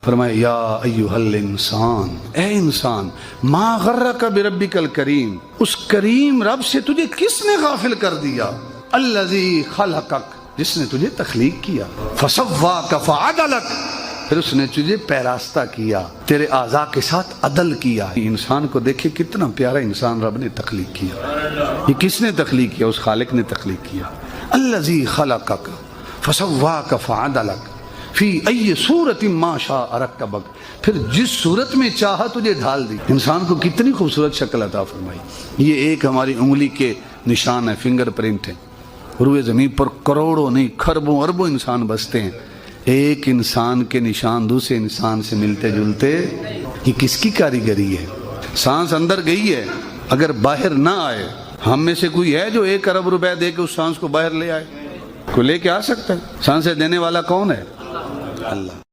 فرمایا یا ایھا الانسان، اے انسان، ما غرک بربک الکریم، اس کریم رب سے تجھے کس نے غافل کر دیا؟ الذی خلقک، جس نے تجھے تخلیق کیا، فسواک فعدلک، پھر اس نے تجھے پیراستہ کیا، تیرے اعضاء کے ساتھ عدل کیا۔ انسان کو دیکھے کتنا پیارا انسان رب نے تخلیق کیا۔ یہ کس نے تخلیق کیا؟ اس خالق نے تخلیق کیا۔ الذی خلقک فسواک فعدلک فی ای صورت ما شاء رکبک، پھر جس صورت میں چاہا تجھے ڈھال دی۔ انسان کو کتنی خوبصورت شکل عطا فرمائی۔ یہ ایک ہماری انگلی کے نشان ہے، فنگر پرنٹ ہے۔ روئے زمین پر کروڑوں نہیں کھربوں اربوں انسان بستے ہیں، ایک انسان کے نشان دوسرے انسان سے ملتے جلتے۔ یہ کس کی کاریگری ہے؟ سانس اندر گئی ہے، اگر باہر نہ آئے، ہم میں سے کوئی ہے جو 1 ارب روپے دے کے اس سانس کو باہر لے آئے؟ کوئی لے کے آ سکتا ہے؟ سانسیں دینے والا کون ہے؟ اللہ۔